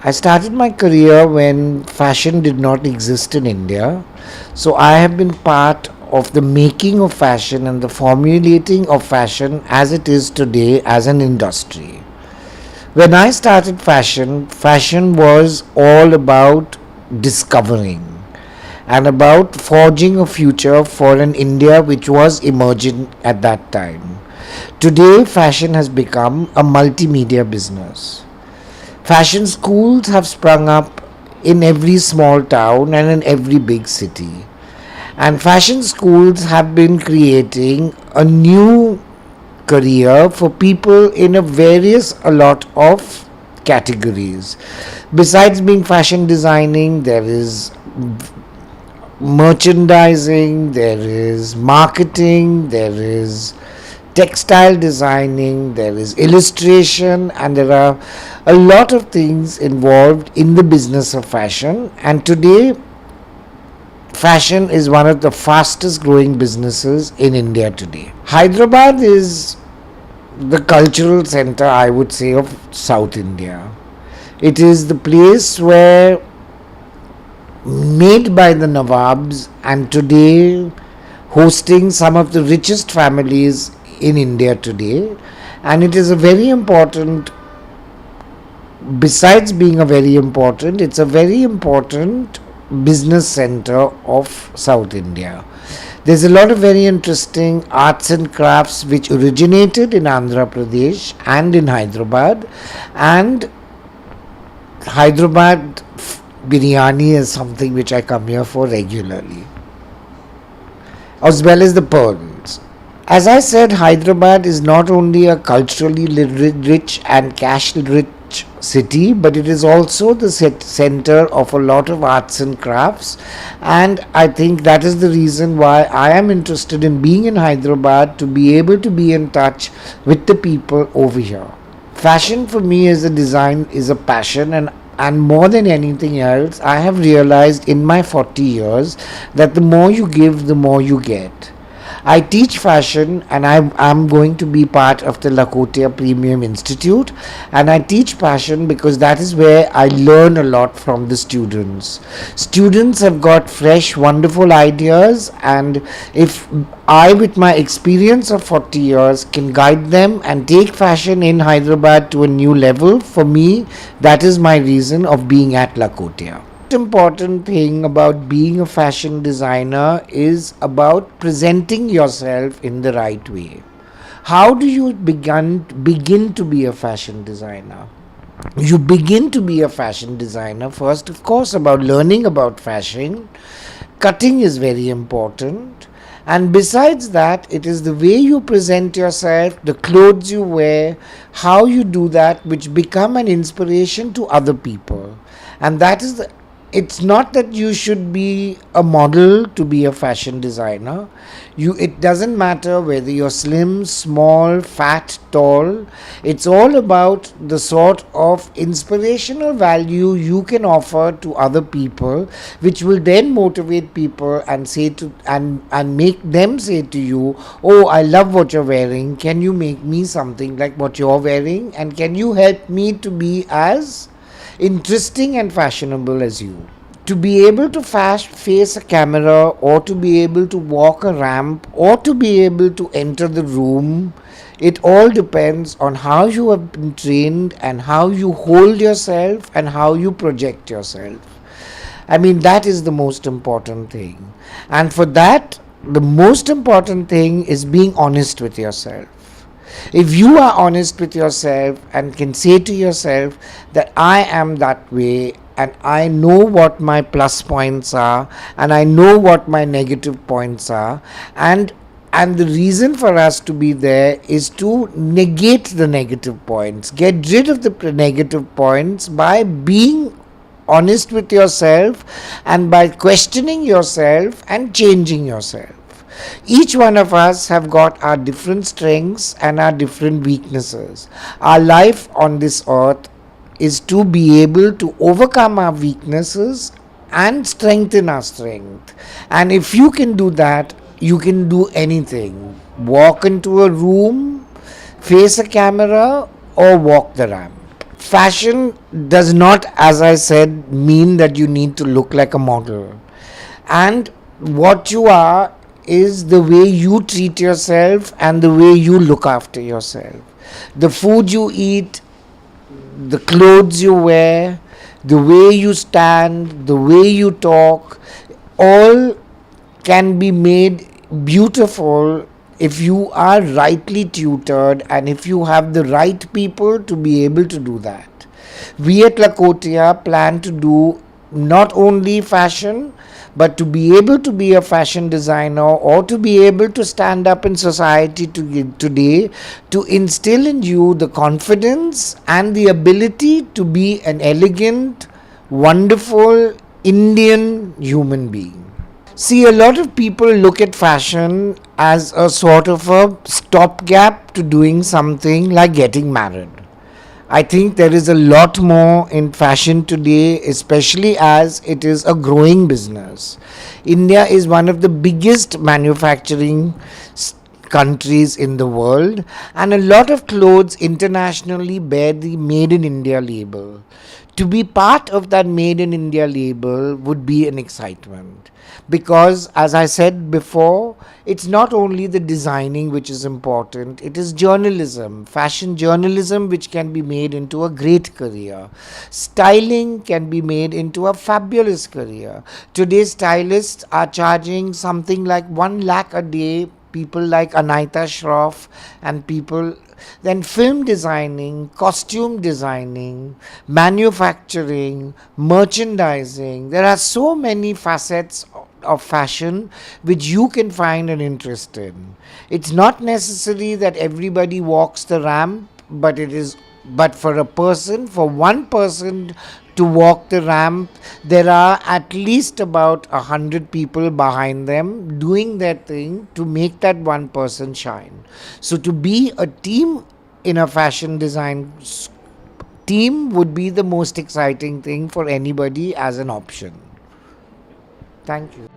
I started my career when fashion did not exist in India. So I have been part of the making of fashion and the formulating of fashion as it is today as an industry. When I started fashion, fashion was all about discovering and about forging a future for an India which was emerging at that time. Today, fashion has become a multimedia business. Fashion schools have sprung up in every small town and in every big city. And fashion schools have been creating a new career for people in a lot of categories. Besides being fashion designing, there is merchandising, there is marketing, there is textile designing, there is illustration, and there are a lot of things involved in the business of fashion. And today, fashion is one of the fastest growing businesses in India today. Hyderabad is the cultural center, I would say, of South India. It is the place where, made by the Nawabs, and today hosting some of the richest families in India today. And it is a very important, besides being a very important, it's a very important business center of South India. There's a lot of very interesting arts and crafts which originated in Andhra Pradesh and in Hyderabad. And Hyderabad biryani is something which I come here for regularly, as well as the pearls. As I said, Hyderabad is not only a culturally rich and cash rich city, but it is also the center of a lot of arts and crafts. And I think that is the reason why I am interested in being in Hyderabad, to be able to be in touch with the people over here. Fashion for me as a design is a passion, and more than anything else, I have realized in my 40 years that the more you give, the more you get. I teach fashion, and I'm going to be part of the Lakhotia Premium Institute, and I teach fashion because that is where I learn a lot from the students. Students have got fresh, wonderful ideas, and if I, with my experience of 40 years, can guide them and take fashion in Hyderabad to a new level, for me, that is my reason of being at Lakhotia. Important thing about being a fashion designer is about presenting yourself in the right way. How do you begin to be a fashion designer? You begin to be a fashion designer first, of course, about learning about fashion. Cutting is very important. And besides that, it is the way you present yourself, the clothes you wear, how you do that, which become an inspiration to other people. And that is it's not that you should be a model to be a fashion designer. It doesn't matter whether you're slim, small, fat, tall. It's all about the sort of inspirational value you can offer to other people, which will then motivate people and say to and make them say to you, "Oh, I love what you're wearing. Can you make me something like what you're wearing? And can you help me to be as interesting and fashionable as you?" To be able to face a camera, or to be able to walk a ramp, or to be able to enter the room, it all depends on how you have been trained and how you hold yourself and how you project yourself. I mean, that is the most important thing. And for that, the most important thing is being honest with yourself. If you are honest with yourself and can say to yourself that I am that way, and I know what my plus points are, and I know what my negative points are, and the reason for us to be there is to negate the negative points, get rid of the negative points by being honest with yourself and by questioning yourself and changing yourself. Each one of us have got our different strengths and our different weaknesses. Our life on this earth is to be able to overcome our weaknesses and strengthen our strength. And if you can do that, you can do anything. Walk into a room, face a camera, or walk the ramp. fashion does not, as I said, mean that you need to look like a model. And what you are is the way you treat yourself and the way you look after yourself. The food you eat, the clothes you wear, the way you stand, the way you talk, all can be made beautiful if you are rightly tutored and if you have the right people to be able to do that. We at Lakotia plan to do not only fashion, but to be able to be a fashion designer or to be able to stand up in society today to instill in you the confidence and the ability to be an elegant, wonderful Indian human being. See, a lot of people look at fashion as a sort of a stopgap to doing something like getting married. I think there is a lot more in fashion today, especially as it is a growing business. India is one of the biggest manufacturing countries in the world, and a lot of clothes internationally bear the Made in India label. To be part of that Made in India label would be an excitement because, as I said before, it's not only the designing which is important, it is journalism, fashion journalism, which can be made into a great career. Styling can be made into a fabulous career. Today, stylists are charging something like 1 lakh a day. People like Anaita Shroff and people, then film designing, costume designing, manufacturing, merchandising. There are so many facets of fashion which you can find an interest in. It's not necessary that everybody walks the ramp, but for a person, for one person to walk the ramp, there are at least about 100 people behind them doing their thing to make that one person shine. So to be a team in a fashion design team would be the most exciting thing for anybody as an option. Thank you.